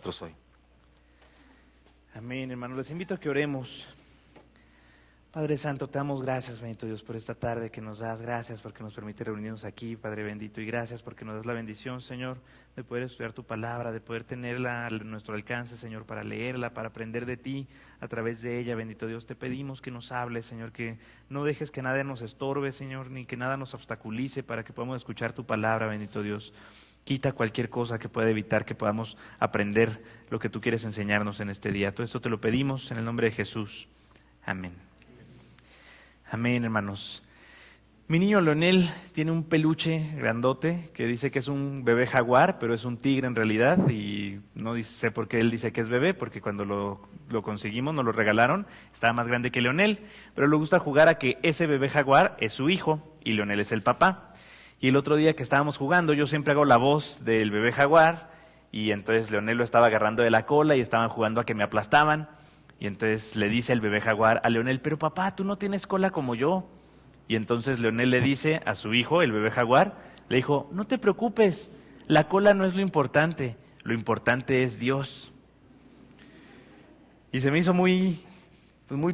nosotros hoy. Amén, hermanos. Les invito a que oremos. Padre Santo, te damos gracias, bendito Dios, por esta tarde que nos das. Gracias porque nos permite reunirnos aquí, Padre bendito. Y gracias porque nos das la bendición, Señor, de poder estudiar tu palabra, de poder tenerla a nuestro alcance, Señor, para leerla, para aprender de ti a través de ella, bendito Dios. Te pedimos que nos hables, Señor, que no dejes que nada nos estorbe, Señor, ni que nada nos obstaculice para que podamos escuchar tu palabra, bendito Dios. Quita cualquier cosa que pueda evitar que podamos aprender lo que tú quieres enseñarnos en este día. Todo esto te lo pedimos en el nombre de Jesús. Amén. Amén, hermanos. Mi niño Leonel tiene un peluche grandote que dice que es un bebé jaguar, pero es un tigre en realidad, y no sé por qué él dice que es bebé, porque cuando lo conseguimos, nos lo regalaron, estaba más grande que Leonel, pero le gusta jugar a que ese bebé jaguar es su hijo y Leonel es el papá. Y el otro día que estábamos jugando, yo siempre hago la voz del bebé jaguar, y entonces Leonel lo estaba agarrando de la cola y estaban jugando a que me aplastaban. Y entonces le dice el bebé jaguar a Leonel, pero papá, tú no tienes cola como yo. Y entonces Leonel le dice a su hijo, el bebé jaguar, le dijo, no te preocupes, la cola no es lo importante es Dios. Y se me hizo muy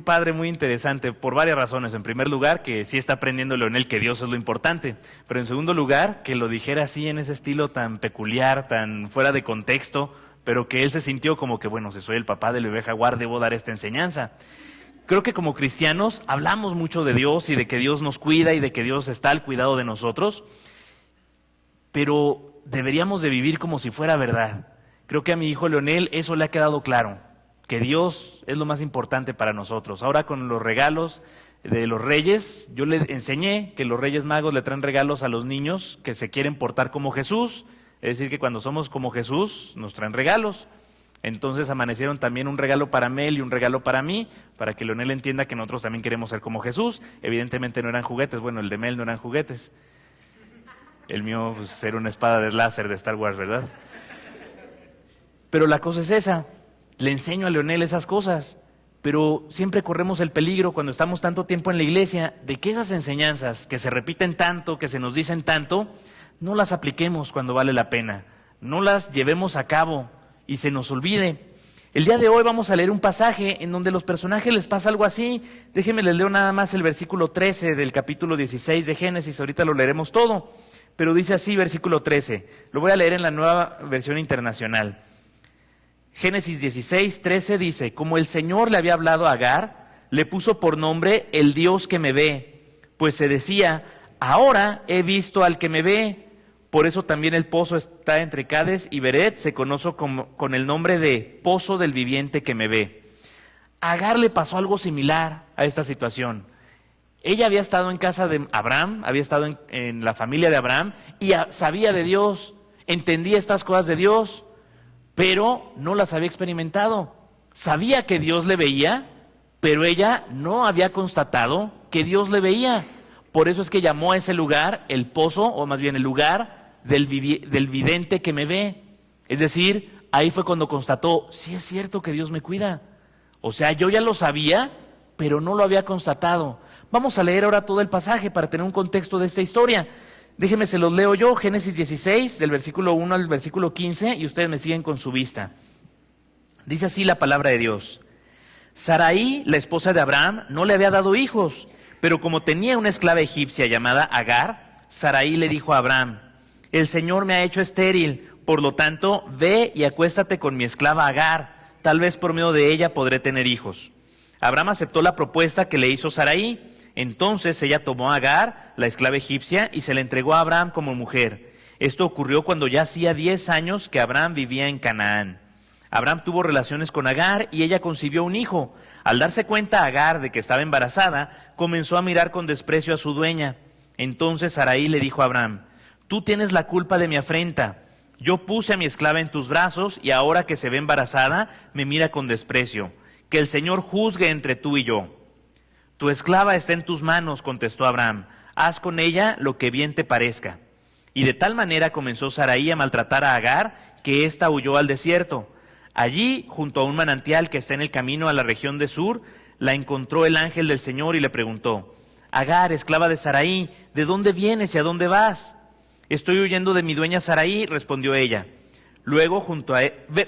padre, muy interesante, por varias razones. En primer lugar, que sí está aprendiendo Leonel que Dios es lo importante. Pero en segundo lugar, que lo dijera así en ese estilo tan peculiar, tan fuera de contexto, pero que él se sintió como que, bueno, si soy el papá del bebé jaguar, debo dar esta enseñanza. Creo que como cristianos hablamos mucho de Dios y de que Dios nos cuida y de que Dios está al cuidado de nosotros, pero deberíamos de vivir como si fuera verdad. Creo que a mi hijo Leonel eso le ha quedado claro, que Dios es lo más importante para nosotros. Ahora con los regalos de los reyes, yo le enseñé que los reyes magos le traen regalos a los niños que se quieren portar como Jesús. Es decir, que cuando somos como Jesús, nos traen regalos. Entonces amanecieron también un regalo para Mel y un regalo para mí, para que Leonel entienda que nosotros también queremos ser como Jesús. Evidentemente no eran juguetes, bueno, el de Mel no eran juguetes. El mío pues, era una espada de láser de Star Wars, ¿verdad? Pero la cosa es esa, le enseño a Leonel esas cosas, pero siempre corremos el peligro cuando estamos tanto tiempo en la iglesia, de que esas enseñanzas que se repiten tanto, que se nos dicen tanto, no las apliquemos cuando vale la pena, no las llevemos a cabo y se nos olvide. El día de hoy vamos a leer un pasaje en donde a los personajes les pasa algo así. Déjenme les leo nada más el versículo 13 del capítulo 16 de Génesis, ahorita lo leeremos todo, pero dice así, versículo 13, lo voy a leer en la Nueva Versión Internacional. Génesis 16, 13 dice, como el Señor le había hablado a Agar, le puso por nombre el Dios que me ve, pues se decía, ahora he visto al que me ve. Por eso también el pozo está entre Cades y Beret, se conoce con el nombre de Pozo del Viviente que me ve. A Agar le pasó algo similar a esta situación. Ella había estado en casa de Abraham, había estado en la familia de Abraham y sabía de Dios, entendía estas cosas de Dios, pero no las había experimentado. Sabía que Dios le veía, pero ella no había constatado que Dios le veía. Por eso es que llamó a ese lugar el pozo, o más bien el lugar del vidente que me ve. Es decir, ahí fue cuando constató, sí es cierto que Dios me cuida. O sea, yo ya lo sabía, pero no lo había constatado. Vamos a leer ahora todo el pasaje para tener un contexto de esta historia. Déjenme, se los leo yo, Génesis 16, del versículo 1 al versículo 15, y ustedes me siguen con su vista. Dice así la palabra de Dios. Sarai, la esposa de Abraham, no le había dado hijos, pero como tenía una esclava egipcia llamada Agar, Sarai le dijo a Abraham, el Señor me ha hecho estéril, por lo tanto, ve y acuéstate con mi esclava Agar, tal vez por medio de ella podré tener hijos. Abraham aceptó la propuesta que le hizo Sarai. Entonces ella tomó a Agar, la esclava egipcia, y se la entregó a Abraham como mujer. Esto ocurrió cuando ya hacía 10 años que Abraham vivía en Canaán. Abraham tuvo relaciones con Agar y ella concibió un hijo. Al darse cuenta Agar de que estaba embarazada, comenzó a mirar con desprecio a su dueña. Entonces Sarai le dijo a Abraham, tú tienes la culpa de mi afrenta. Yo puse a mi esclava en tus brazos y ahora que se ve embarazada, me mira con desprecio. Que el Señor juzgue entre tú y yo. Tu esclava está en tus manos, contestó Abraham. Haz con ella lo que bien te parezca. Y de tal manera comenzó Sarai a maltratar a Agar, que ésta huyó al desierto. Allí, junto a un manantial que está en el camino a la región de Sur, la encontró el ángel del Señor y le preguntó, Agar, esclava de Sarai, ¿de dónde vienes y a dónde vas? Estoy huyendo de mi dueña Sarai, respondió ella. Luego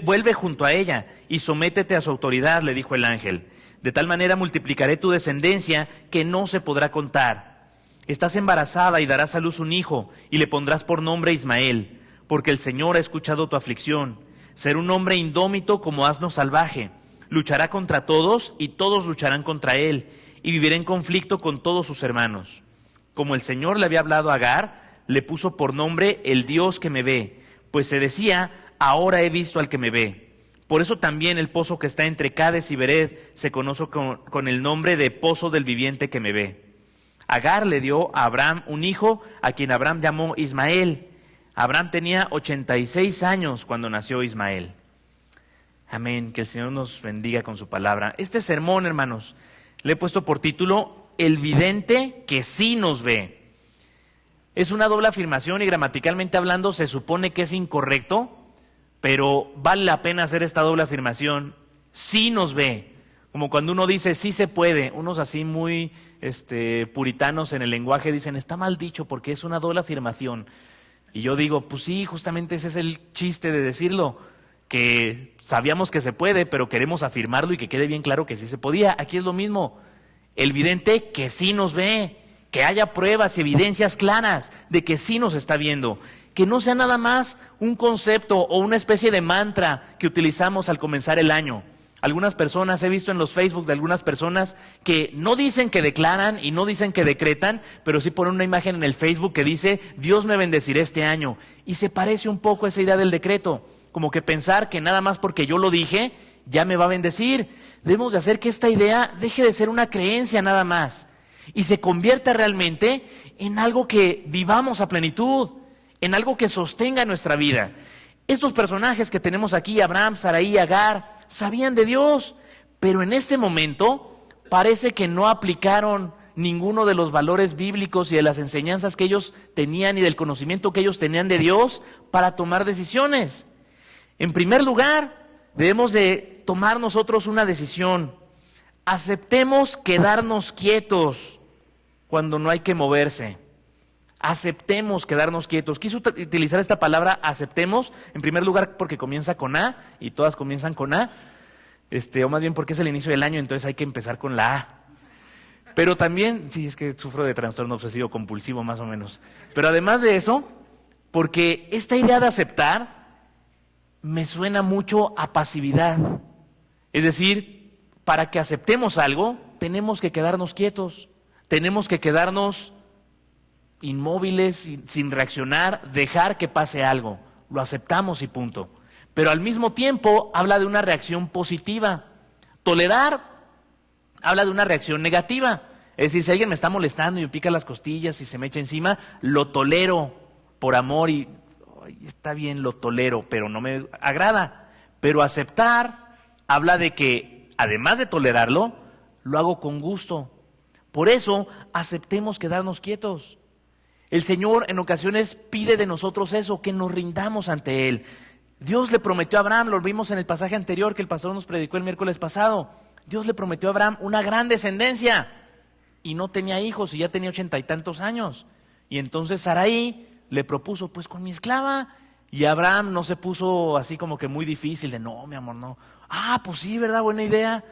vuelve junto a ella y sométete a su autoridad, le dijo el ángel. De tal manera multiplicaré tu descendencia que no se podrá contar. Estás embarazada y darás a luz un hijo y le pondrás por nombre Ismael, porque el Señor ha escuchado tu aflicción. Será un hombre indómito como asno salvaje. Luchará contra todos y todos lucharán contra él y vivirá en conflicto con todos sus hermanos. Como el Señor le había hablado a Agar, le puso por nombre el Dios que me ve, pues se decía, ahora he visto al que me ve. Por eso también el pozo que está entre Cades y Bered se conoce con el nombre de pozo del viviente que me ve. Agar le dio a Abraham un hijo, a quien Abraham llamó Ismael. Abraham tenía 86 años cuando nació Ismael. Amén, que el Señor nos bendiga con su palabra. Este sermón, hermanos, le he puesto por título, El vidente que sí nos ve. Es una doble afirmación y gramaticalmente hablando se supone que es incorrecto, pero vale la pena hacer esta doble afirmación. Sí nos ve, como cuando uno dice sí se puede. Unos así muy puritanos en el lenguaje dicen está mal dicho porque es una doble afirmación. Y yo digo, pues sí, justamente ese es el chiste de decirlo, que sabíamos que se puede, pero queremos afirmarlo y que quede bien claro que sí se podía. Aquí es lo mismo, el vidente que sí nos ve, que haya pruebas y evidencias claras de que sí nos está viendo, que no sea nada más un concepto o una especie de mantra que utilizamos al comenzar el año. Algunas personas, he visto en los Facebook de algunas personas que no dicen que declaran y no dicen que decretan, pero sí ponen una imagen en el Facebook que dice, Dios me bendecirá este año. Y se parece un poco a esa idea del decreto, como que pensar que nada más porque yo lo dije, ya me va a bendecir. Debemos de hacer que esta idea deje de ser una creencia nada más y se convierta realmente en algo que vivamos a plenitud, en algo que sostenga nuestra vida. Estos personajes que tenemos aquí, Abraham, Sarai, Agar, sabían de Dios, pero en este momento parece que no aplicaron ninguno de los valores bíblicos y de las enseñanzas que ellos tenían y del conocimiento que ellos tenían de Dios para tomar decisiones. En primer lugar, debemos de tomar nosotros una decisión. Aceptemos quedarnos quietos cuando no hay que moverse. Aceptemos quedarnos quietos. Quise utilizar esta palabra aceptemos, en primer lugar porque comienza con A y todas comienzan con A, o más bien porque es el inicio del año, entonces hay que empezar con la A. Pero también, sí, es que sufro de trastorno obsesivo compulsivo más o menos. Pero además de eso, porque esta idea de aceptar me suena mucho a pasividad. Es decir, para que aceptemos algo, tenemos que quedarnos quietos, tenemos que quedarnos inmóviles, sin reaccionar, dejar que pase algo. Lo aceptamos y punto. Pero al mismo tiempo habla de una reacción positiva. Tolerar habla de una reacción negativa. Es decir, si alguien me está molestando y me pica las costillas y se me echa encima, lo tolero por amor y está bien, lo tolero, pero no me agrada. Pero aceptar habla de que, además de tolerarlo, lo hago con gusto. Por eso, aceptemos quedarnos quietos. El Señor en ocasiones pide de nosotros eso, que nos rindamos ante Él. Dios le prometió a Abraham, lo vimos en el pasaje anterior que el pastor nos predicó el miércoles pasado. Dios le prometió a Abraham una gran descendencia y no tenía hijos y ya tenía 80 y tantos años. Y entonces Sarai le propuso, pues con mi esclava. Y Abraham no se puso así como que muy difícil de, no, mi amor, no. Ah, pues sí, ¿verdad? Buena idea.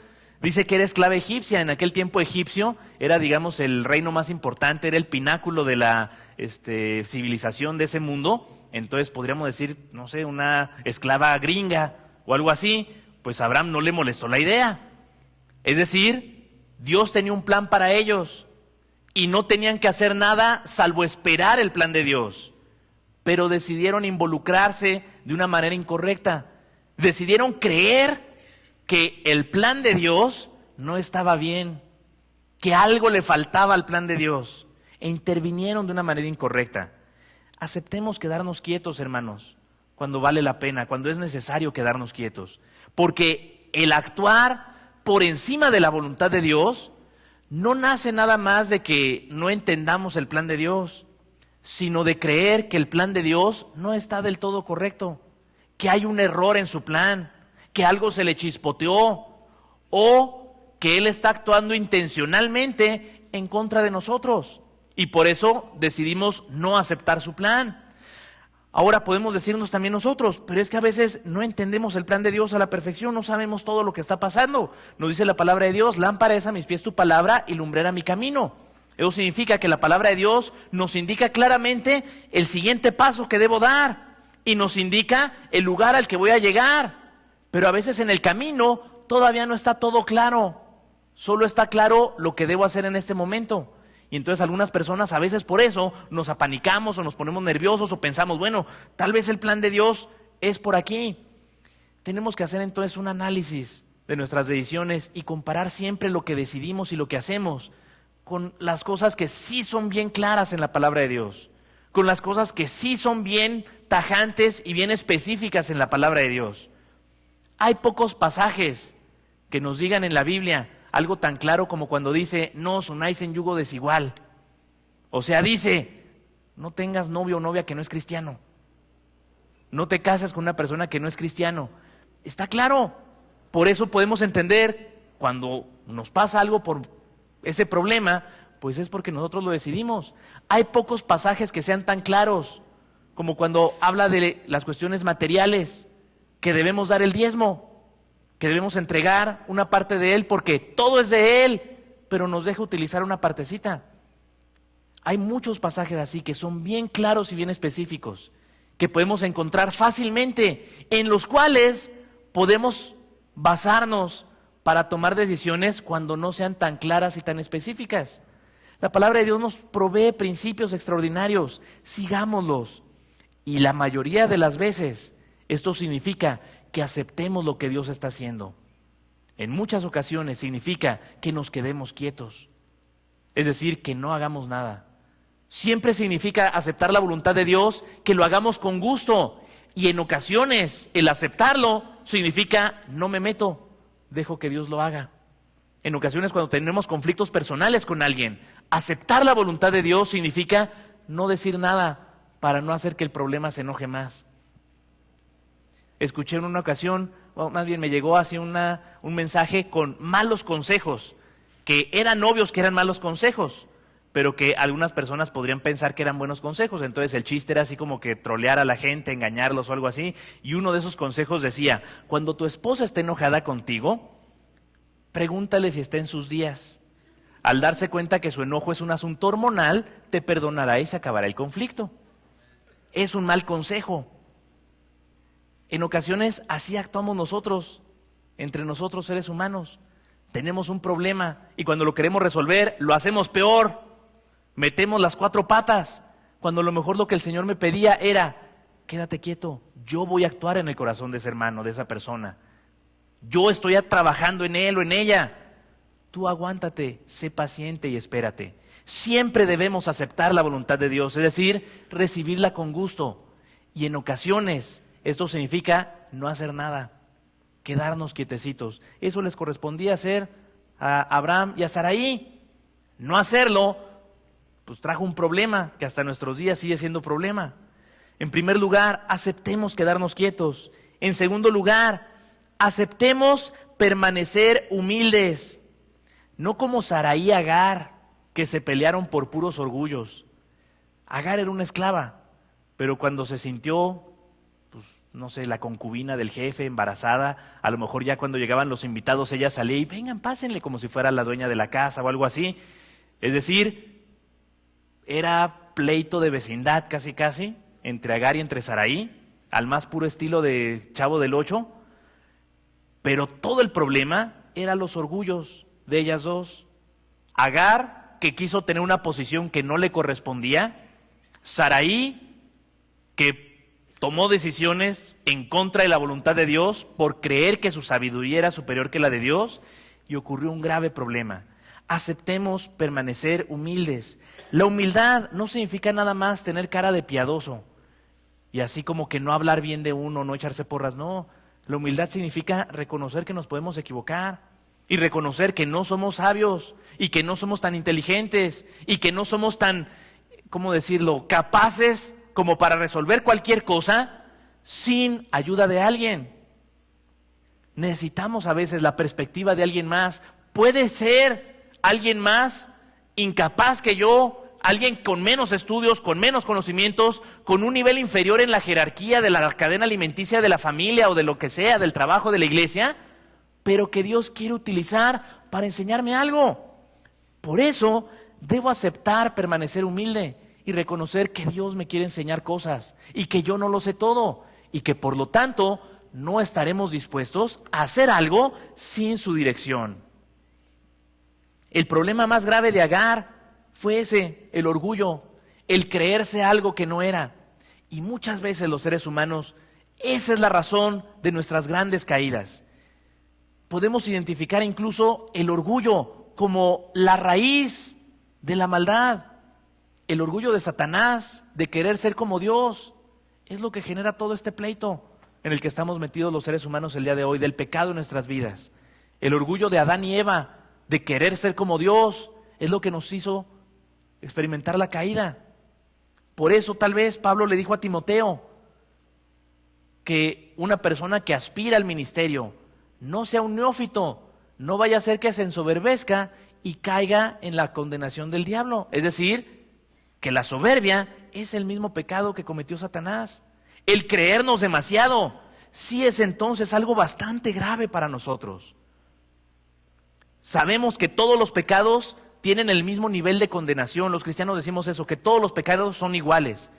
Dice que era esclava egipcia. En aquel tiempo egipcio era, digamos, el reino más importante, era el pináculo de la civilización de ese mundo. Entonces podríamos decir, no sé, una esclava gringa o algo así. Pues a Abraham no le molestó la idea. Es decir, Dios tenía un plan para ellos y no tenían que hacer nada salvo esperar el plan de Dios. Pero decidieron involucrarse de una manera incorrecta. Decidieron creer que el plan de Dios no estaba bien, que algo le faltaba al plan de Dios, e intervinieron de una manera incorrecta. Aceptemos quedarnos quietos, hermanos, cuando vale la pena, cuando es necesario quedarnos quietos, porque el actuar por encima de la voluntad de Dios no nace nada más de que no entendamos el plan de Dios, sino de creer que el plan de Dios no está del todo correcto, que hay un error en su plan, que algo se le chispoteó o que Él está actuando intencionalmente en contra de nosotros y por eso decidimos no aceptar su plan. Ahora podemos decirnos también nosotros, pero es que a veces no entendemos el plan de Dios a la perfección, no sabemos todo lo que está pasando. Nos dice la palabra de Dios: lámpara es a mis pies tu palabra y lumbrera mi camino. Eso significa que la palabra de Dios nos indica claramente el siguiente paso que debo dar y nos indica el lugar al que voy a llegar. Pero a veces en el camino todavía no está todo claro, solo está claro lo que debo hacer en este momento. Y entonces algunas personas a veces por eso nos apanicamos o nos ponemos nerviosos o pensamos, bueno, tal vez el plan de Dios es por aquí. Tenemos que hacer entonces un análisis de nuestras decisiones y comparar siempre lo que decidimos y lo que hacemos con las cosas que sí son bien claras en la palabra de Dios, con las cosas que sí son bien tajantes y bien específicas en la palabra de Dios. Hay pocos pasajes que nos digan en la Biblia algo tan claro como cuando dice: no os unáis en yugo desigual. O sea, dice: no tengas novio o novia que no es cristiano. No te cases con una persona que no es cristiano. Está claro. Por eso podemos entender cuando nos pasa algo por ese problema, pues es porque nosotros lo decidimos. Hay pocos pasajes que sean tan claros como cuando habla de las cuestiones materiales, que debemos dar el diezmo, que debemos entregar una parte de él porque todo es de él, pero nos deja utilizar una partecita. Hay muchos pasajes así que son bien claros y bien específicos, que podemos encontrar fácilmente, en los cuales podemos basarnos para tomar decisiones cuando no sean tan claras y tan específicas. La palabra de Dios nos provee principios extraordinarios, sigámoslos. Y la mayoría de las veces esto significa que aceptemos lo que Dios está haciendo. En muchas ocasiones significa que nos quedemos quietos, es decir, que no hagamos nada. Siempre significa aceptar la voluntad de Dios, que lo hagamos con gusto. Y en ocasiones el aceptarlo significa: no me meto, dejo que Dios lo haga. En ocasiones cuando tenemos conflictos personales con alguien, aceptar la voluntad de Dios significa no decir nada para no hacer que el problema se enoje más. Escuché en una ocasión, o más bien me llegó así un mensaje con malos consejos, que eran obvios que eran malos consejos, pero que algunas personas podrían pensar que eran buenos consejos. Entonces el chiste era así como que trolear a la gente, engañarlos o algo así. Y uno de esos consejos decía: cuando tu esposa esté enojada contigo, pregúntale si está en sus días. Al darse cuenta que su enojo es un asunto hormonal, te perdonará y se acabará el conflicto. Es un mal consejo. En ocasiones así actuamos nosotros, entre nosotros seres humanos. Tenemos un problema y cuando lo queremos resolver, lo hacemos peor. Metemos las 4 patas, cuando a lo mejor lo que el Señor me pedía era: quédate quieto, yo voy a actuar en el corazón de ese hermano, de esa persona. Yo estoy trabajando en él o en ella. Tú aguántate, sé paciente y espérate. Siempre debemos aceptar la voluntad de Dios, es decir, recibirla con gusto. Y en ocasiones esto significa no hacer nada, quedarnos quietecitos. Eso les correspondía hacer a Abraham y a Saraí. No hacerlo, pues trajo un problema que hasta nuestros días sigue siendo problema. En primer lugar, aceptemos quedarnos quietos. En segundo lugar, aceptemos permanecer humildes. No como Saraí y Agar, que se pelearon por puros orgullos. Agar era una esclava, pero cuando se sintió, pues no sé, la concubina del jefe embarazada, a lo mejor ya cuando llegaban los invitados ella salía y vengan, pásenle, como si fuera la dueña de la casa o algo así. Es decir, era pleito de vecindad casi casi entre Agar y entre Saraí, al más puro estilo de Chavo del Ocho. Pero todo el problema era los orgullos de ellas dos. Agar, que quiso tener una posición que no le correspondía. Saraí, que tomó decisiones en contra de la voluntad de Dios por creer que su sabiduría era superior que la de Dios, y ocurrió un grave problema. Aceptemos permanecer humildes. La humildad no significa nada más tener cara de piadoso y así como que no hablar bien de uno, no echarse porras, no. La humildad significa reconocer que nos podemos equivocar y reconocer que no somos sabios y que no somos tan inteligentes y que no somos tan, ¿cómo decirlo?, capaces como para resolver cualquier cosa sin ayuda de alguien. Necesitamos a veces la perspectiva de alguien más. Puede ser alguien más incapaz que yo, alguien con menos estudios, con menos conocimientos, con un nivel inferior en la jerarquía de la cadena alimenticia de la familia o de lo que sea, del trabajo de la iglesia, pero que Dios quiere utilizar para enseñarme algo. Por eso debo aceptar permanecer humilde y reconocer que Dios me quiere enseñar cosas y que yo no lo sé todo y que por lo tanto no estaremos dispuestos a hacer algo sin su dirección. El problema más grave de Agar fue ese, el orgullo, el creerse algo que no era. Y muchas veces los seres humanos, esa es la razón de nuestras grandes caídas. Podemos identificar incluso el orgullo como la raíz de la maldad. El orgullo de Satanás, de querer ser como Dios, es lo que genera todo este pleito en el que estamos metidos los seres humanos el día de hoy, del pecado en nuestras vidas. El orgullo de Adán y Eva, de querer ser como Dios, es lo que nos hizo experimentar la caída. Por eso tal vez Pablo le dijo a Timoteo que una persona que aspira al ministerio no sea un neófito, no vaya a ser que se ensoberbezca y caiga en la condenación del diablo. Es decir, que la soberbia es el mismo pecado que cometió Satanás. El creernos demasiado sí es entonces algo bastante grave para nosotros. Sabemos que todos los pecados tienen el mismo nivel de condenación. Los cristianos decimos eso, que todos los pecados son iguales.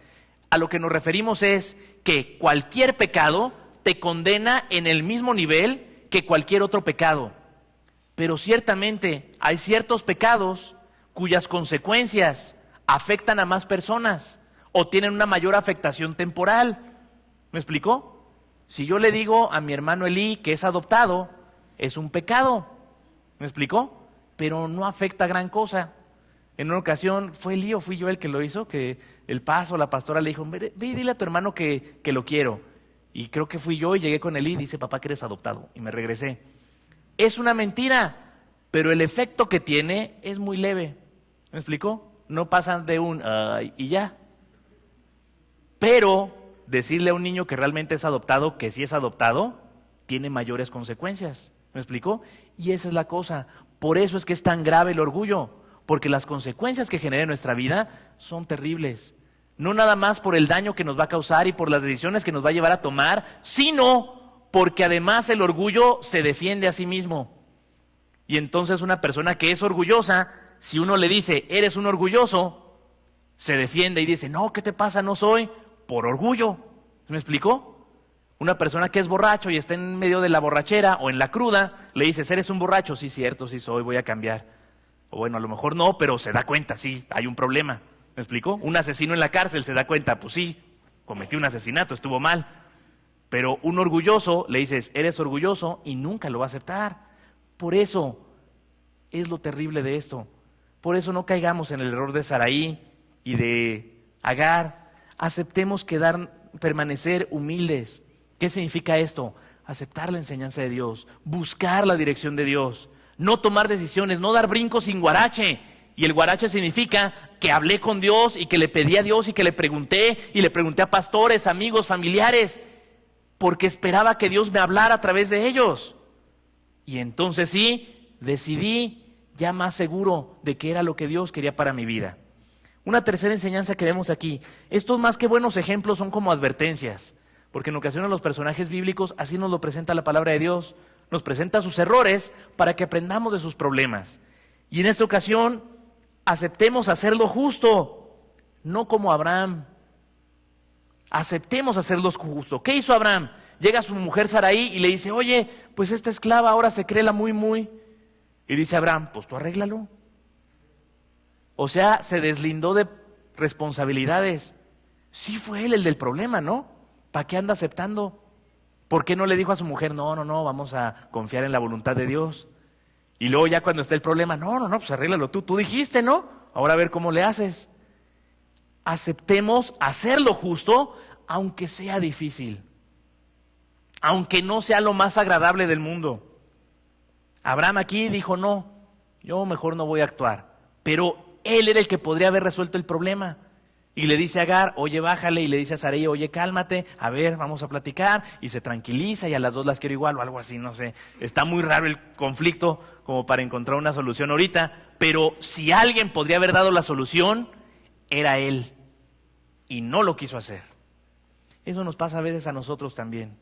A lo que nos referimos es que cualquier pecado te condena en el mismo nivel que cualquier otro pecado. Pero ciertamente hay ciertos pecados cuyas consecuencias afectan a más personas o tienen una mayor afectación temporal. ¿Me explicó? Si yo le digo a mi hermano Elí que es adoptado, es un pecado. ¿Me explicó? Pero no afecta gran cosa. En una ocasión, ¿fue Elí o fui yo el que lo hizo? Que el paso, la pastora le dijo, ve y dile a tu hermano que lo quiero. Y creo que fui yo y llegué con Elí y dice, papá, que eres adoptado. Y me regresé. Es una mentira, pero el efecto que tiene es muy leve. ¿Me explicó? No pasan de un y ya. Pero decirle a un niño que realmente es adoptado, que sí es adoptado, tiene mayores consecuencias. ¿Me explicó? Y esa es la cosa. Por eso es que es tan grave el orgullo, porque las consecuencias que genera en nuestra vida son terribles. No nada más por el daño que nos va a causar y por las decisiones que nos va a llevar a tomar, sino porque además el orgullo se defiende a sí mismo. Y entonces una persona que es orgullosa, si uno le dice, eres un orgulloso, se defiende y dice, no, ¿qué te pasa? No soy, por orgullo. ¿Me explicó? Una persona que es borracho y está en medio de la borrachera o en la cruda, le dices, ¿eres un borracho? Sí, cierto, sí soy, voy a cambiar. O bueno, a lo mejor no, pero se da cuenta, sí, hay un problema. ¿Me explicó? Un asesino en la cárcel se da cuenta, pues sí, cometí un asesinato, estuvo mal. Pero un orgulloso, le dices, eres orgulloso y nunca lo va a aceptar. Por eso es lo terrible de esto. Por eso no caigamos en el error de Saraí y de Agar. Aceptemos permanecer humildes. ¿Qué significa esto? Aceptar la enseñanza de Dios, buscar la dirección de Dios, no tomar decisiones, no dar brincos sin guarache. Y el guarache significa que hablé con Dios y que le pedí a Dios y que le pregunté a pastores, amigos, familiares, porque esperaba que Dios me hablara a través de ellos. Y entonces sí, decidí ya más seguro de que era lo que Dios quería para mi vida. Una tercera enseñanza que vemos aquí. Estos más que buenos ejemplos son como advertencias, porque en ocasiones los personajes bíblicos así nos lo presenta la palabra de Dios. Nos presenta sus errores para que aprendamos de sus problemas. Y en esta ocasión aceptemos hacer lo justo, no como Abraham. Aceptemos hacer lo justo. ¿Qué hizo Abraham? Llega su mujer Saraí y le dice, oye, pues esta esclava ahora se cree la muy. Y dice Abraham, pues tú arréglalo. O sea, se deslindó de responsabilidades. Sí fue él el del problema, ¿no? ¿Para qué anda aceptando? ¿Por qué no le dijo a su mujer, no, vamos a confiar en la voluntad de Dios? Y luego ya cuando está el problema, no, pues arréglalo tú dijiste, ¿no? Ahora a ver cómo le haces. Aceptemos hacer lo justo, aunque sea difícil, aunque no sea lo más agradable del mundo. Abraham aquí dijo, no, yo mejor no voy a actuar, pero él era el que podría haber resuelto el problema. Y le dice a Agar, oye, bájale, y le dice a Sarai, oye, cálmate, a ver, vamos a platicar, y se tranquiliza, y a las dos las quiero igual, o algo así, no sé. Está muy raro el conflicto como para encontrar una solución ahorita, pero si alguien podría haber dado la solución, era él y no lo quiso hacer. Eso nos pasa a veces a nosotros también.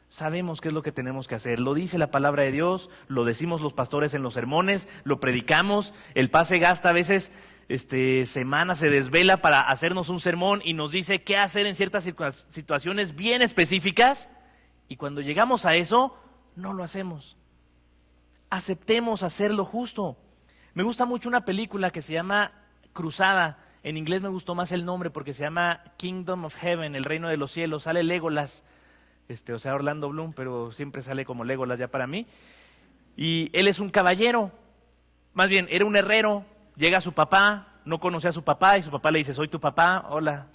Sabemos qué es lo que tenemos que hacer. Lo dice la palabra de Dios, lo decimos los pastores en los sermones, lo predicamos. El pase gasta a veces semanas, se desvela para hacernos un sermón y nos dice qué hacer en ciertas situaciones bien específicas. Y cuando llegamos a eso, no lo hacemos. Aceptemos hacer lo justo. Me gusta mucho una película que se llama Cruzada. En inglés me gustó más el nombre porque se llama Kingdom of Heaven, el reino de los cielos. Sale Legolas. O sea, Orlando Bloom, pero siempre sale como Legolas ya para mí. Y él es un caballero, más bien, era un herrero. Llega su papá, no conocía a su papá, y su papá le dice, soy tu papá, hola,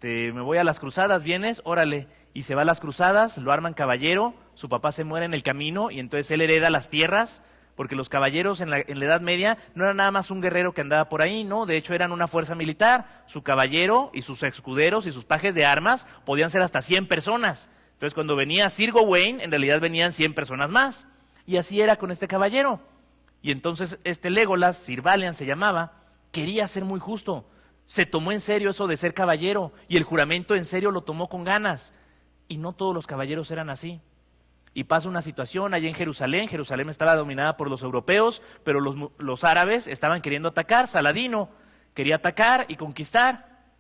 me voy a las cruzadas, ¿vienes? Órale. Y se va a las cruzadas, lo arman caballero, su papá se muere en el camino, y entonces él hereda las tierras, porque los caballeros en la Edad Media no eran nada más un guerrero que andaba por ahí, ¿no? De hecho eran una fuerza militar. Su caballero y sus escuderos y sus pajes de armas podían ser hasta 100 personas. Entonces cuando venía Sir Gawain, en realidad venían 100 personas más. Y así era con este caballero. Y entonces Legolas, Sir Valiant se llamaba, quería ser muy justo. Se tomó en serio eso de ser caballero y el juramento en serio lo tomó con ganas. Y no todos los caballeros eran así. Y pasa una situación allá en Jerusalén. Jerusalén estaba dominada por los europeos, pero los árabes estaban queriendo atacar. Saladino quería atacar y conquistar.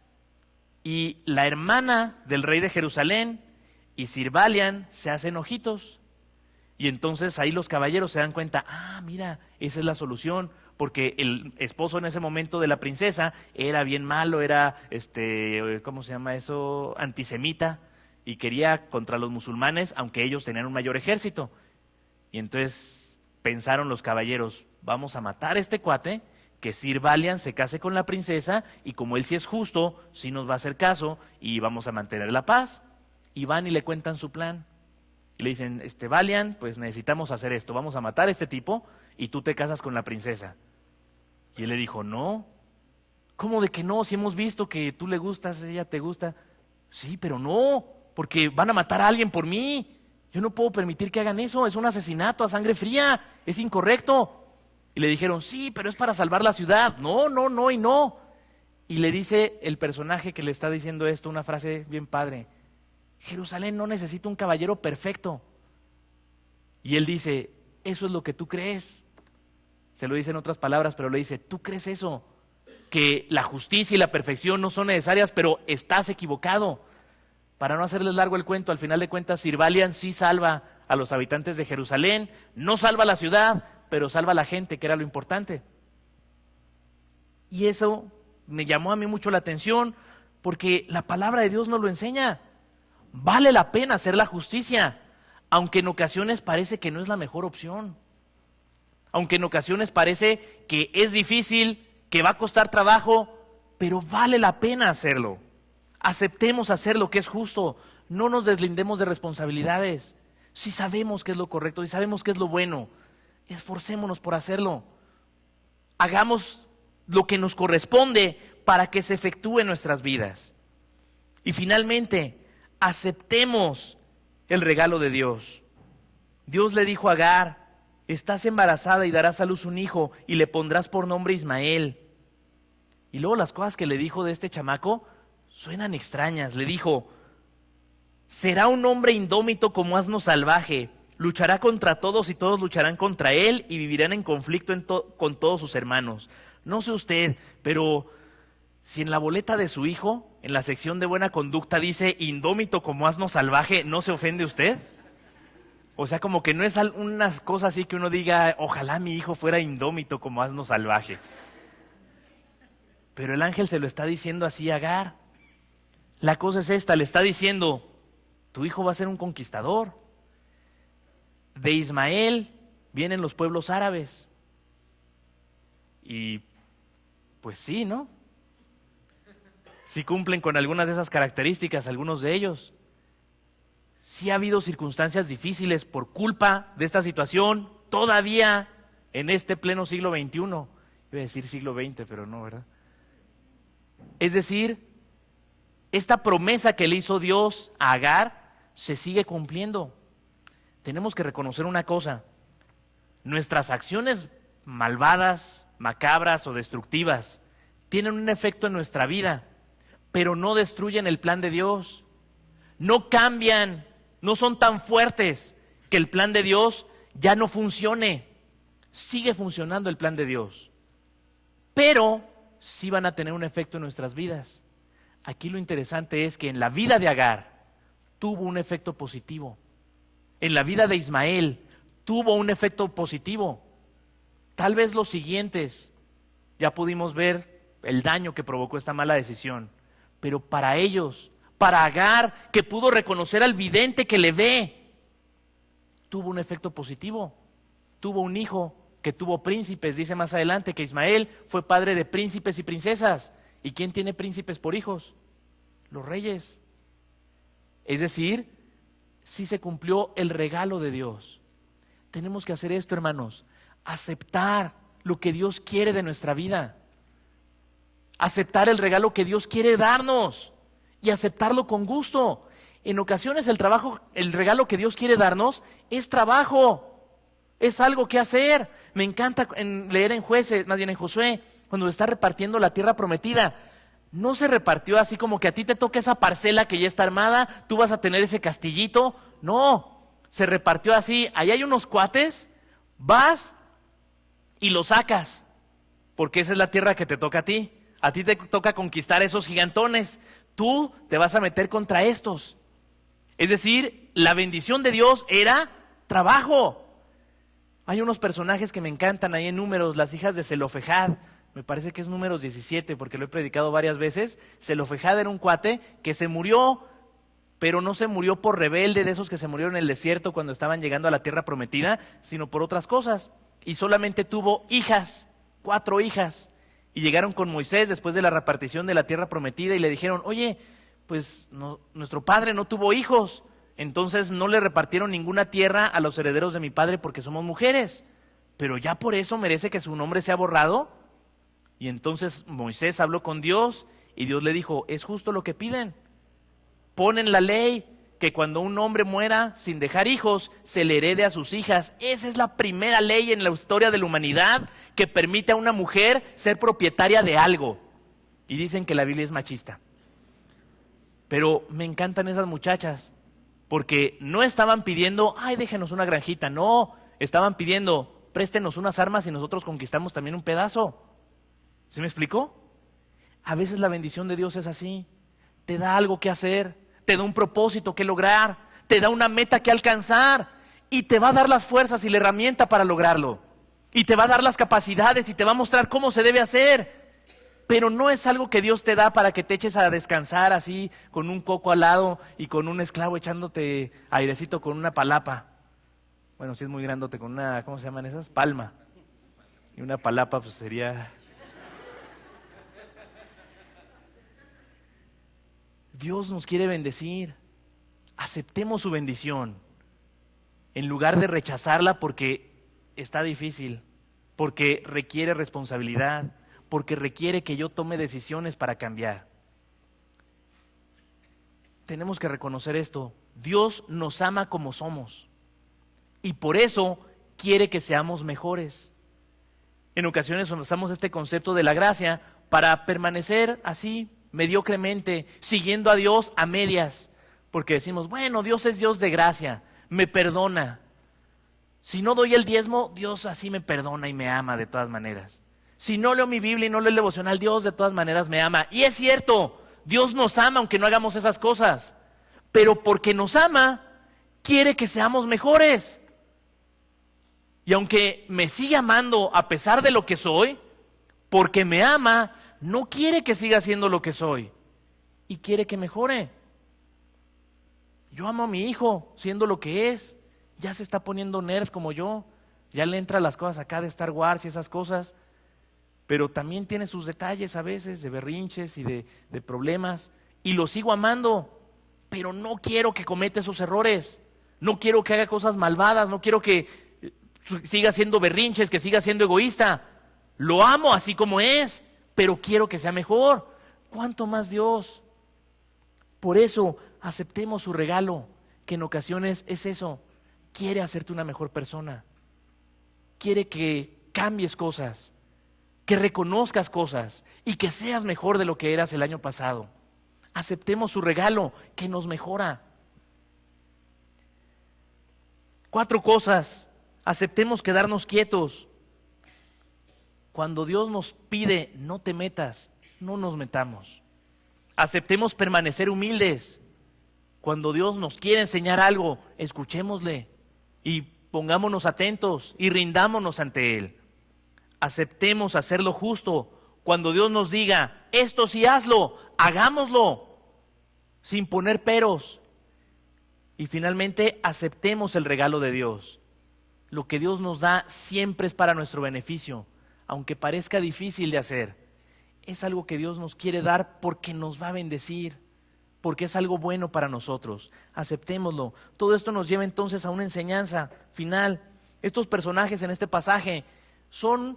Y la hermana del rey de Jerusalén y Sir Valiant se hacen ojitos. Y entonces ahí los caballeros se dan cuenta, mira, esa es la solución, porque el esposo en ese momento de la princesa era bien malo, era, ¿cómo se llama eso? Antisemita, y quería contra los musulmanes, aunque ellos tenían un mayor ejército. Y entonces pensaron los caballeros, vamos a matar a este cuate, que Sir Valiant se case con la princesa, y como él sí es justo, sí nos va a hacer caso, y vamos a mantener la paz. Y van y le cuentan su plan. Y le dicen, Valiant, pues necesitamos hacer esto, vamos a matar a este tipo y tú te casas con la princesa. Y él le dijo, no. ¿Cómo de que no? Si hemos visto que tú le gustas, ella te gusta. Sí, pero no, porque van a matar a alguien por mí. Yo no puedo permitir que hagan eso, es un asesinato a sangre fría, es incorrecto. Y le dijeron, sí, pero es para salvar la ciudad. No, no, no y no. Y le dice el personaje que le está diciendo esto, una frase bien padre. Jerusalén no necesita un caballero perfecto. Y él dice, eso es lo que tú crees. Se lo dice en otras palabras, pero le dice, ¿tú crees eso? Que la justicia y la perfección no son necesarias, pero estás equivocado. Para no hacerles largo el cuento, al final de cuentas, Sir Valiant sí salva a los habitantes de Jerusalén, no salva la ciudad, pero salva a la gente, que era lo importante. Y eso me llamó a mí mucho la atención, porque la palabra de Dios nos lo enseña. Vale la pena hacer la justicia, aunque en ocasiones parece que no es la mejor opción. Aunque en ocasiones parece que es difícil, que va a costar trabajo, pero vale la pena hacerlo. Aceptemos hacer lo que es justo, no nos deslindemos de responsabilidades. Si sabemos qué es lo correcto, si sabemos qué es lo bueno, esforcémonos por hacerlo. Hagamos lo que nos corresponde para que se efectúe en nuestras vidas. Y finalmente, aceptemos el regalo de Dios. Dios le dijo a Agar, estás embarazada y darás a luz un hijo y le pondrás por nombre Ismael. Y luego las cosas que le dijo de este chamaco suenan extrañas. Le dijo, será un hombre indómito como asno salvaje, luchará contra todos y todos lucharán contra él y vivirán en conflicto con todos sus hermanos. No sé usted, pero si en la boleta de su hijo, en la sección de buena conducta dice indómito como asno salvaje, ¿no se ofende usted? O sea, como que no es unas cosas así que uno diga, ojalá mi hijo fuera indómito como asno salvaje. Pero el ángel se lo está diciendo así a Agar. La cosa es esta, le está diciendo, tu hijo va a ser un conquistador. De Ismael vienen los pueblos árabes. Y pues sí, ¿no? Sí cumplen con algunas de esas características, algunos de ellos. Sí ha habido circunstancias difíciles por culpa de esta situación, todavía en este pleno siglo XXI. Iba a decir siglo XX, pero no, ¿verdad? Es decir, esta promesa que le hizo Dios a Agar se sigue cumpliendo. Tenemos que reconocer una cosa, nuestras acciones malvadas, macabras o destructivas tienen un efecto en nuestra vida, pero no destruyen el plan de Dios. No cambian, no son tan fuertes que el plan de Dios ya no funcione. Sigue funcionando el plan de Dios, pero sí van a tener un efecto en nuestras vidas. Aquí lo interesante es que en la vida de Agar tuvo un efecto positivo. En la vida de Ismael tuvo un efecto positivo. Tal vez los siguientes, ya pudimos ver el daño que provocó esta mala decisión, pero para ellos, para Agar, que pudo reconocer al vidente que le ve, tuvo un efecto positivo. Tuvo un hijo que tuvo príncipes. Dice más adelante que Ismael fue padre de príncipes y princesas. ¿Y quién tiene príncipes por hijos? Los reyes. Es decir, sí se cumplió el regalo de Dios. Tenemos que hacer esto, hermanos, aceptar lo que Dios quiere de nuestra vida, aceptar el regalo que Dios quiere darnos y aceptarlo con gusto. En ocasiones el regalo que Dios quiere darnos es trabajo, es algo que hacer. Me encanta leer en Jueces, más bien en Josué, cuando está repartiendo la tierra prometida. No se repartió así como que a ti te toca esa parcela que ya está armada, tú vas a tener ese castillito. No, se repartió así. Ahí hay unos cuates, vas y los sacas, porque esa es la tierra que te toca a ti. A ti te toca conquistar esos gigantones. Tú te vas a meter contra estos. Es decir, la bendición de Dios era trabajo. Hay unos personajes que me encantan ahí en Números, las hijas de Zelofejad. Me parece que es Números 17, porque lo he predicado varias veces. Zelofejad era un cuate que se murió, pero no se murió por rebelde, de esos que se murieron en el desierto cuando estaban llegando a la tierra prometida, sino por otras cosas. Y solamente tuvo hijas, 4 hijas. Y llegaron con Moisés después de la repartición de la tierra prometida y le dijeron, oye, pues nuestro padre no tuvo hijos, entonces no le repartieron ninguna tierra a los herederos de mi padre porque somos mujeres, pero ya por eso merece que su nombre sea borrado. Y entonces Moisés habló con Dios y Dios le dijo, es justo lo que piden. Ponen la ley que cuando un hombre muera sin dejar hijos, se le herede a sus hijas. Esa es la primera ley en la historia de la humanidad que permite a una mujer ser propietaria de algo. Y dicen que la Biblia es machista. Pero me encantan esas muchachas, porque no estaban pidiendo, ay, déjenos una granjita. No, estaban pidiendo, préstenos unas armas y nosotros conquistamos también un pedazo. ¿Sí me explicó? A veces la bendición de Dios es así. Te da algo que hacer, te da un propósito que lograr, te da una meta que alcanzar y te va a dar las fuerzas y la herramienta para lograrlo. Y te va a dar las capacidades y te va a mostrar cómo se debe hacer. Pero no es algo que Dios te da para que te eches a descansar así con un coco al lado y con un esclavo echándote airecito con una palapa. Bueno, si es muy grandote, con una, ¿cómo se llaman esas? Palma. Y una palapa pues sería... Dios nos quiere bendecir. Aceptemos su bendición en lugar de rechazarla porque está difícil, porque requiere responsabilidad, porque requiere que yo tome decisiones para cambiar. Tenemos que reconocer esto. Dios nos ama como somos y por eso quiere que seamos mejores. En ocasiones usamos este concepto de la gracia para permanecer así, mediocremente, siguiendo a Dios a medias, porque decimos, bueno, Dios es Dios de gracia, me perdona. Si no doy el diezmo, Dios así me perdona y me ama de todas maneras. Si no leo mi Biblia y no leo el devocional, Dios de todas maneras me ama. Y es cierto, Dios nos ama aunque no hagamos esas cosas, pero porque nos ama, quiere que seamos mejores. Y aunque me sigue amando a pesar de lo que soy, porque me ama, no quiere que siga siendo lo que soy y quiere que mejore. Yo amo a mi hijo siendo lo que es. Ya se está poniendo nerd como yo. Ya le entra las cosas acá de Star Wars y esas cosas. Pero también tiene sus detalles a veces de berrinches y de problemas. Y lo sigo amando. Pero no quiero que cometa esos errores. No quiero que haga cosas malvadas. No quiero que siga haciendo berrinches, que siga siendo egoísta. Lo amo así como es, pero quiero que sea mejor. ¿Cuánto más Dios? Por eso aceptemos su regalo, que en ocasiones es eso. Quiere hacerte una mejor persona. Quiere que cambies cosas. que reconozcas cosas y que seas mejor de lo que eras el año pasado. Aceptemos su regalo que nos mejora. 4 cosas. Aceptemos quedarnos quietos. Cuando Dios nos pide no te metas, no nos metamos. Aceptemos permanecer humildes. Cuando Dios nos quiere enseñar algo, escuchémosle y pongámonos atentos y rindámonos ante Él. Aceptemos hacer lo justo. Cuando Dios nos diga, esto sí hazlo, hagámoslo, sin poner peros. Y finalmente, aceptemos el regalo de Dios. Lo que Dios nos da siempre es para nuestro beneficio, aunque parezca difícil de hacer. Es algo que Dios nos quiere dar porque nos va a bendecir, porque es algo bueno para nosotros. Aceptémoslo. Todo esto nos lleva entonces a una enseñanza final. Estos personajes en este pasaje son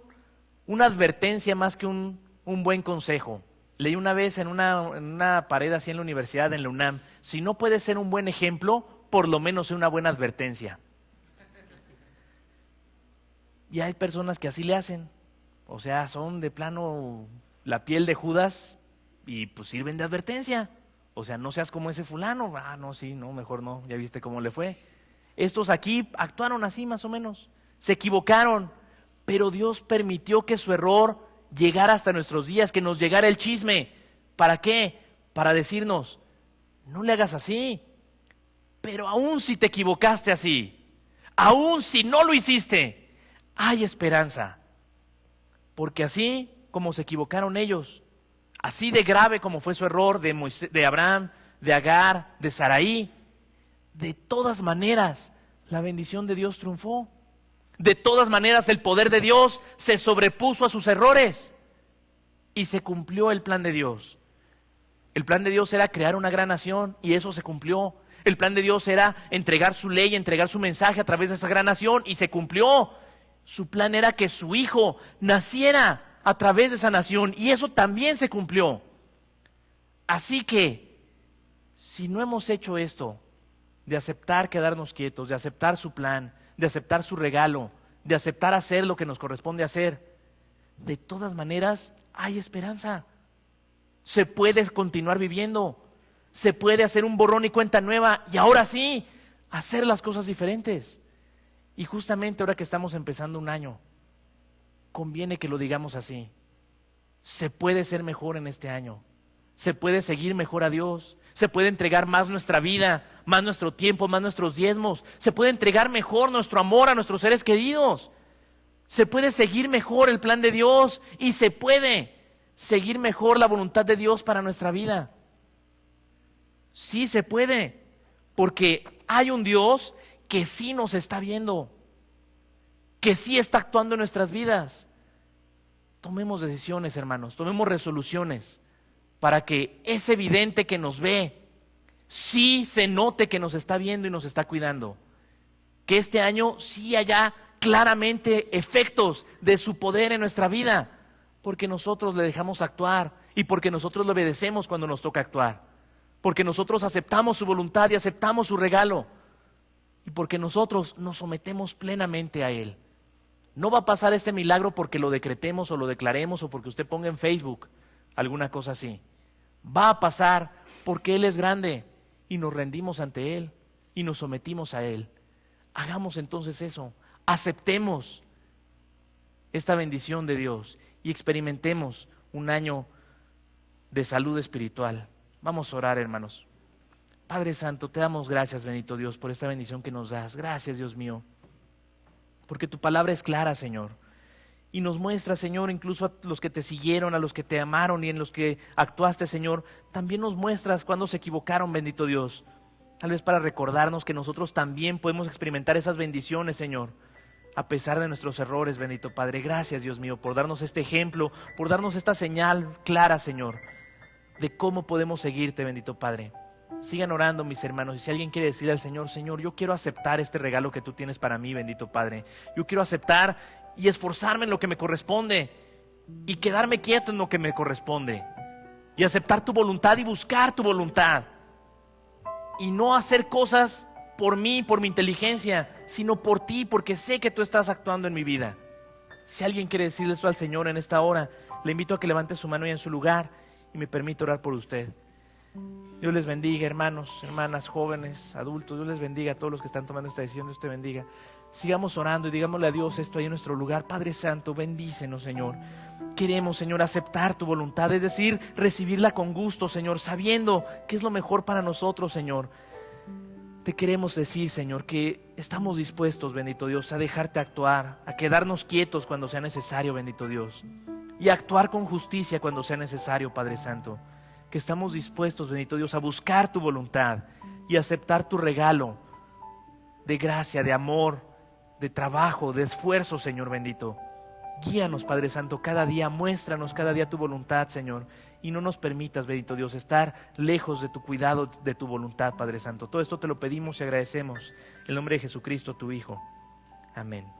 una advertencia más que un buen consejo. Leí una vez en una pared así en la universidad, en la UNAM, si no puede ser un buen ejemplo, por lo menos sea una buena advertencia. Y hay personas que así le hacen. O sea, son de plano la piel de Judas y pues sirven de advertencia. O sea, no seas como ese fulano. Ah, no, sí, no, mejor no. Ya viste cómo le fue. Estos aquí actuaron así más o menos. Se equivocaron, pero Dios permitió que su error llegara hasta nuestros días, que nos llegara el chisme. ¿Para qué? Para decirnos, no le hagas así. Pero aún si te equivocaste así, aún si no lo hiciste, hay esperanza. Porque así como se equivocaron ellos, así de grave como fue su error de Moisés, de Abraham, de Agar, de Saraí, de todas maneras la bendición de Dios triunfó. De todas maneras el poder de Dios se sobrepuso a sus errores y se cumplió el plan de Dios. El plan de Dios era crear una gran nación y eso se cumplió. El plan de Dios era entregar su ley, entregar su mensaje a través de esa gran nación y se cumplió. Su plan era que su hijo naciera a través de esa nación y eso también se cumplió. Así que, si no hemos hecho esto, de aceptar quedarnos quietos, de aceptar su plan, de aceptar su regalo, de aceptar hacer lo que nos corresponde hacer, de todas maneras hay esperanza. Se puede continuar viviendo, se puede hacer un borrón y cuenta nueva y ahora sí, hacer las cosas diferentes. Y justamente ahora que estamos empezando un año, conviene que lo digamos así. Se puede ser mejor en este año, se puede seguir mejor a Dios, se puede entregar más nuestra vida, más nuestro tiempo, más nuestros diezmos, se puede entregar mejor nuestro amor a nuestros seres queridos, se puede seguir mejor el plan de Dios y se puede seguir mejor la voluntad de Dios para nuestra vida. Sí se puede, porque hay un Dios que sí nos está viendo, que sí está actuando en nuestras vidas. Tomemos decisiones, hermanos, tomemos resoluciones para que ese vidente que nos ve, sí se note que nos está viendo y nos está cuidando. Que este año sí haya claramente efectos de su poder en nuestra vida, porque nosotros le dejamos actuar y porque nosotros le obedecemos cuando nos toca actuar, porque nosotros aceptamos su voluntad y aceptamos su regalo y porque nosotros nos sometemos plenamente a Él. No va a pasar este milagro porque lo decretemos o lo declaremos o porque usted ponga en Facebook alguna cosa así. Va a pasar porque Él es grande y nos rendimos ante Él y nos sometimos a Él. Hagamos entonces eso, aceptemos esta bendición de Dios y experimentemos un año de salud espiritual. Vamos a orar, hermanos. Padre Santo, te damos gracias, bendito Dios, por esta bendición que nos das. Gracias, Dios mío, porque tu palabra es clara, Señor, y nos muestra, Señor, incluso a los que te siguieron, a los que te amaron y en los que actuaste, Señor, también nos muestras cuando se equivocaron, bendito Dios, tal vez para recordarnos que nosotros también podemos experimentar esas bendiciones, Señor, a pesar de nuestros errores, bendito Padre. Gracias, Dios mío, por darnos este ejemplo, por darnos esta señal clara, Señor, de cómo podemos seguirte, bendito Padre. Sigan orando, mis hermanos, y si alguien quiere decirle al Señor, Señor, yo quiero aceptar este regalo que tú tienes para mí, bendito Padre. Yo quiero aceptar y esforzarme en lo que me corresponde y quedarme quieto en lo que me corresponde y aceptar tu voluntad y buscar tu voluntad y no hacer cosas por mí, por mi inteligencia, sino por ti, porque sé que tú estás actuando en mi vida. Si alguien quiere decirle eso al Señor en esta hora, le invito a que levante su mano ahí en su lugar y me permita orar por usted. Dios les bendiga, hermanos, hermanas, jóvenes, adultos. Dios les bendiga a todos los que están tomando esta decisión. Dios te bendiga. Sigamos orando y digámosle a Dios esto ahí en nuestro lugar. Padre Santo, bendícenos, Señor. Queremos, Señor, aceptar tu voluntad, es decir, recibirla con gusto, Señor, sabiendo que es lo mejor para nosotros, Señor. Te queremos decir, Señor, que estamos dispuestos, bendito Dios, a dejarte actuar, a quedarnos quietos cuando sea necesario, bendito Dios, y a actuar con justicia cuando sea necesario, Padre Santo. Que estamos dispuestos, bendito Dios, a buscar tu voluntad y a aceptar tu regalo de gracia, de amor, de trabajo, de esfuerzo, Señor bendito. Guíanos, Padre Santo, cada día, muéstranos cada día tu voluntad, Señor, y no nos permitas, bendito Dios, estar lejos de tu cuidado, de tu voluntad, Padre Santo. Todo esto te lo pedimos y agradecemos en el nombre de Jesucristo, tu Hijo. Amén.